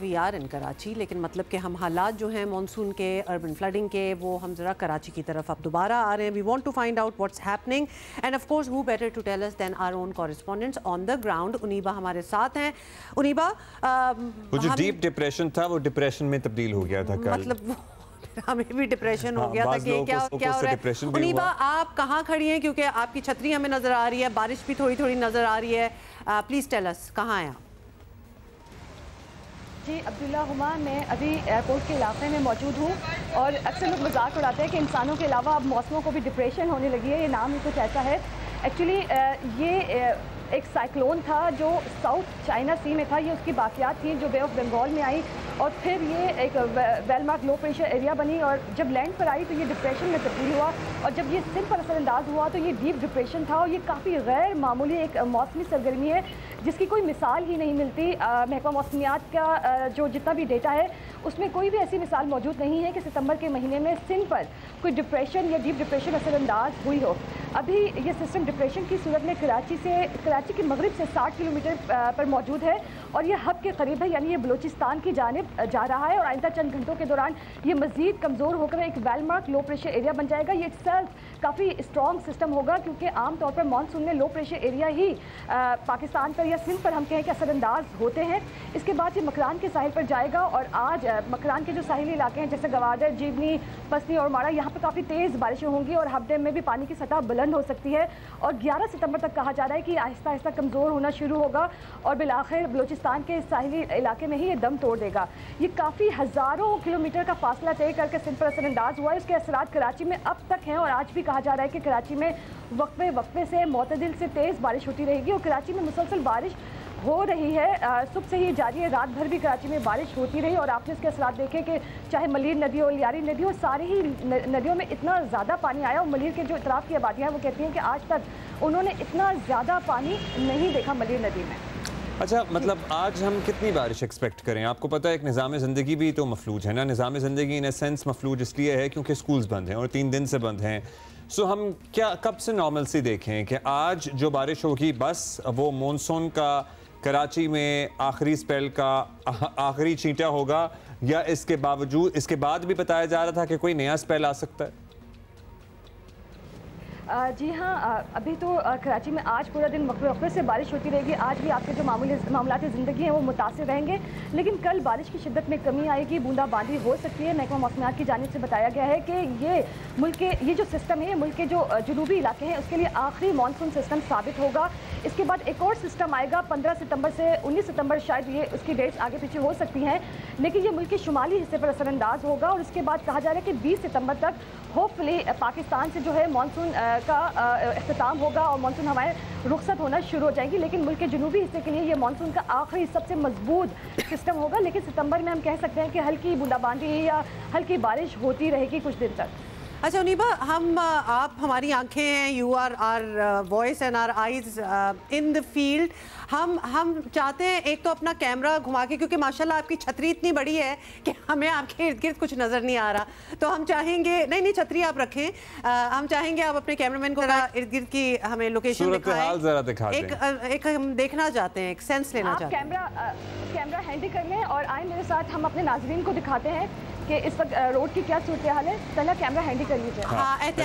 We are in Karachi, लेकिन मतलब कि हम हालात जो हैं मानसून के, अर्बन फ्लडिंग के, वो हम ज़रा कराची की तरफ अब दोबारा आ रहे हैं. We want to find out what's happening and of course who better to tell us than our own correspondents on the ground. उनीबा हमारे साथ हैं. उनीबा, वो जो डीप डिप्रेशन था वो डिप्रेशन में तब्दील हो गया था कल. मतलब हमें भी डिप्रेशन हो गया था कि क्या हो रहा है. उनीबा, आप कहाँ खड़ी हैं, क्योंकि आपकी छतरी हमें नज़र आ रही है, बारिश भी थोड़ी थोड़ी नज़र आ रही है. प्लीज़ टेल अस, कहाँ हैं आप? जी अब्दुल्ला हुमा, मैं अभी एयरपोर्ट के इलाके में मौजूद हूँ और अक्सर लोग मजाक उड़ाते हैं कि इंसानों के अलावा अब मौसमों को भी डिप्रेशन होने लगी है. ये नाम ही कुछ ऐसा है. एक्चुअली ये एक साइक्लोन था जो साउथ चाइना सी में था. ये उसकी बाकियात थी जो बे ऑफ बंगाल में आई और फिर ये एक वेलमार्क लो प्रेशर एरिया बनी और जब लैंड पर आई तो ये डिप्रेशन में तब्दील हुआ और जब ये सिम पर असरअंदाज हुआ तो ये डीप डिप्रेशन था. और ये काफ़ी गैर मामूली एक मौसमी सरगर्मी है जिसकी कोई मिसाल ही नहीं मिलती. महकमा मौसमियात का जो जितना भी डेटा है उसमें कोई भी ऐसी मिसाल मौजूद नहीं है कि सितंबर के महीने में सिंध पर कोई डिप्रेशन या डीप डिप्रेशन असरअंदाज हुई हो. अभी ये सिस्टम डिप्रेशन की सूरत में कराची के मगरिब से 60 किलोमीटर पर मौजूद है और ये हब के करीब है, यानी ये बलूचिस्तान की जानिब जा रहा है और आइंदा चंद घंटों के दौरान ये मज़ीद कमज़ोर होकर एक वेलमार्क लो प्रेशर एरिया बन जाएगा. ये इटसेल्फ काफ़ी स्ट्रॉन्ग सिस्टम होगा क्योंकि आम तौर पर मानसून में लो प्रेशर एरिया ही पाकिस्तान पर या सिंध पर हम कहें कि असरअंदाज होते हैं. इसके बाद ये मकरान के साहिल पर जाएगा और आज मकरान के जो साहिली इलाके हैं जैसे गवादर, जीवनी, पसनी और माड़ा, यहाँ पर काफ़ी तेज़ बारिशें होंगी और हब डैम में भी पानी की सतह बुलंद हो सकती है. और 11 सितंबर तक कहा जा रहा है कि आहिस्ता आहिस्ता कमज़ोर होना शुरू होगा और बिलाखिर बलूचिस्तान के साहिली इलाके में ही ये दम तोड़ देगा. ये काफ़ी हज़ारों किलोमीटर का फासला तय करके सिंध पर असरअंदाज हुआ है. इसके असरात कराची में अब तक हैं और आज भी कहा जा रहा है कि कराची में वक्फे से मोतदिल से तेज़ बारिश होती रहेगी और कराची में मुसलसल बारिश हो रही है. सुबह से ही जारी है, रात भर भी कराची में बारिश होती रही और आपने इसके असरात देखे कि चाहे मलीर नदी हो, लियारी नदी हो, सारी ही नदियों में इतना ज़्यादा पानी आया. और मलीर के जो इतराफ़ की आबादियाँ हैं वो कहती हैं कि आज तक उन्होंने इतना ज़्यादा पानी नहीं देखा मलीर नदी में. अच्छा, मतलब आज हम कितनी बारिश एक्सपेक्ट करें? आपको पता है एक निज़ाम ज़िंदगी भी तो मफलूज है ना. निज़ाम ज़िंदगी इन ए सेंस मफलूज इसलिए है क्योंकि स्कूल्स बंद हैं और 3 दिन से बंद हैं. सो हम क्या कब से नॉर्मलसी देखें कि आज जो बारिश होगी बस वो मॉनसून का कराची में आखिरी स्पेल का आखिरी चींटा होगा या इसके बाद भी बताया जा रहा था कि कोई नया स्पेल आ सकता है? जी हाँ, अभी तो कराची में आज पूरा दिन वक्फे से बारिश होती रहेगी. आज भी आपके जो मामलात ज़िंदगी हैं वो मुतासिर रहेंगे, लेकिन कल बारिश की शिद्दत में कमी आएगी, बूंदाबांदी हो सकती है. महकमा मौसमियात की जानिब से बताया गया है कि ये जो सिस्टम है मुल्क के जो जनूबी इलाके हैं उसके लिए आखिरी मानसून सिस्टम साबित होगा. इसके बाद एक और सिस्टम आएगा 15 सितंबर से 19 सितंबर, शायद ये उसकी डेट्स आगे पीछे हो सकती हैं, लेकिन ये मुल्क के शुमाली हिस्से पर असरअंदाज होगा. और इसके बाद कहा जा रहा है कि 20 सितंबर तक होपफुली पाकिस्तान से जो है मानसून का इख्तिताम होगा और मानसून हवाएं रुखसत होना शुरू हो जाएंगी. लेकिन मुल्क के जनूबी हिस्से के लिए ये मानसून का आखिरी सबसे मजबूत सिस्टम होगा. लेकिन सितंबर में हम कह सकते हैं कि हल्की बूंदाबांदी या हल्की बारिश होती रहेगी कुछ दिन तक. अच्छा उनीबा, आप हमारी आंखें हैं, you are our voice and our eyes in the field. हम चाहते हैं एक तो अपना कैमरा घुमा के, क्योंकि माशाल्लाह आपकी छतरी इतनी बड़ी है कि हमें आपके इर्द गिर्द कुछ नज़र नहीं आ रहा, तो हम चाहेंगे नहीं छतरी आप रखें. हम चाहेंगे आप अपने कैमरामैन को इर्द गिर्द की हमें लोकेशन दिखाएं. एक हम देखना चाहते हैं, एक सेंस लेना चाहते हैं. कैमरा हैंडी कर लें और आए मेरे साथ, हम अपने नाज़रीन को दिखाते हैं कि इस वक्त रोड की क्या सूरत हाल है. पहला कैमरा हैंडी कर लीजिए.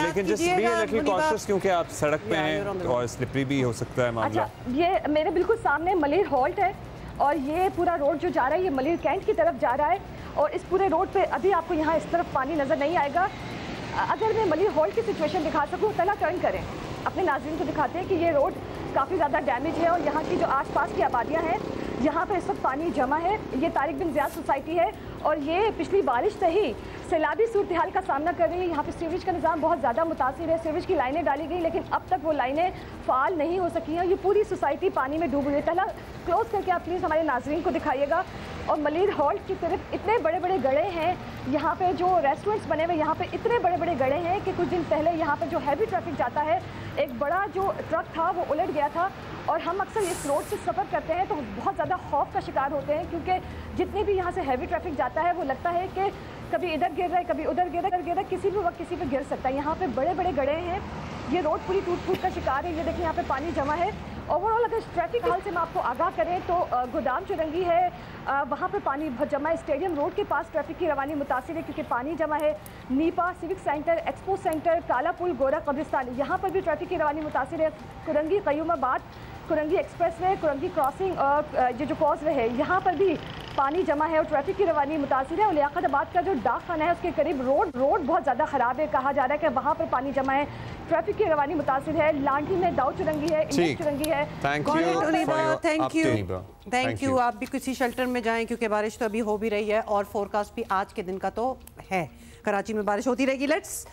लेकिन क्योंकि आप सड़क पे हैं और स्लिपरी भी हो सकता है मामला. अच्छा, ये मेरे बिल्कुल सामने मलीर हॉल्ट है और ये पूरा रोड जो जा रहा है ये मलीर कैंट की तरफ जा रहा है और इस पूरे रोड पे अभी आपको यहाँ इस तरफ पानी नज़र नहीं आएगा. अगर मैं मलीर हॉल्ट की सिचुएशन दिखा सकूँ, पहला टर्न करें, अपने नाज़रीन को दिखाते हैं कि ये रोड काफ़ी ज़्यादा डैमेज है और यहाँ की जो आसपास की आबादियाँ हैं यहाँ पे इस वक्त पानी जमा है. ये तारिक बिन ज़ियाद सोसाइटी है और ये पिछली बारिश से ही सैलाबी सूरत हाल का सामना कर रही है. यहाँ पे सीवरेज का निज़ाम बहुत ज़्यादा मुतासिर है. सीवरेज की लाइनें डाली गई लेकिन अब तक वो लाइनें फ़ाल नहीं हो सकी हैं. ये पूरी सोसाइटी पानी में डूब हुई है. पहला क्लोज करके आप प्लीज़ हमारे नाज़रीन को दिखाइएगा. और मलीर हॉल्ट की तरफ इतने बड़े बड़े गड्ढे हैं, यहाँ पे जो रेस्टोरेंट्स बने हुए यहाँ पे इतने बड़े बड़े गड्ढे हैं कि कुछ दिन पहले यहाँ पे जो हैवी ट्रैफिक जाता है, एक बड़ा जो ट्रक था वो उलट गया था. और हम अक्सर इस रोड से सफ़र करते हैं तो बहुत ज़्यादा खौफ का शिकार होते हैं क्योंकि जितनी भी यहाँ से हैवी ट्रैफिक जाता है वो लगता है कि कभी इधर गिर रहा है, कभी उधर गिर रहा है, किसी भी वक्त किसी पे गिर सकता है. यहाँ पे बड़े बड़े गड्ढे हैं, ये रोड पूरी टूट फूट का शिकार है. ये देखिए यहाँ पे पानी जमा है ओवरऑल अगर ट्रैफिक हाल से मैं आपको आगाह करें तो गोदाम चुरंगी है, वहाँ पर पानी बहुत जमा है। स्टेडियम रोड के पास ट्रैफिक की रवानी मुतासिर है क्योंकि पानी जमा है। Nipah, civic centre, expo centre, काला पुल, गोरा कब्रिस्तान, यहाँ पर भी ट्रैफिक की रवानी मुतासिर है। कुरंगी, कयूमाबाद, कुरंगी एक्सप्रेसवे, कुरंगी क्रॉसिंग और ये जो कॉजवे है यहाँ पर भी पानी जमा है और ट्रैफिक की रवानी मुतासिर है। और लियाकताबाद का जो डाक खाना है उसके करीब रोड बहुत ज़्यादा ख़राब है, कहा जा रहा है कि वहाँ पर पानी जमा है, ट्रैफिक की रवानी मुतासिर है। लांठी में दाऊ चुरंगी है, इंडेक्स चुरंगी है। Thank you. आप भी किसी शेल्टर में जाएं क्योंकि बारिश तो अभी हो भी रही है और फोरकास्ट भी आज के दिन का तो है। कराची में बारिश होती रहेगी। लेट्स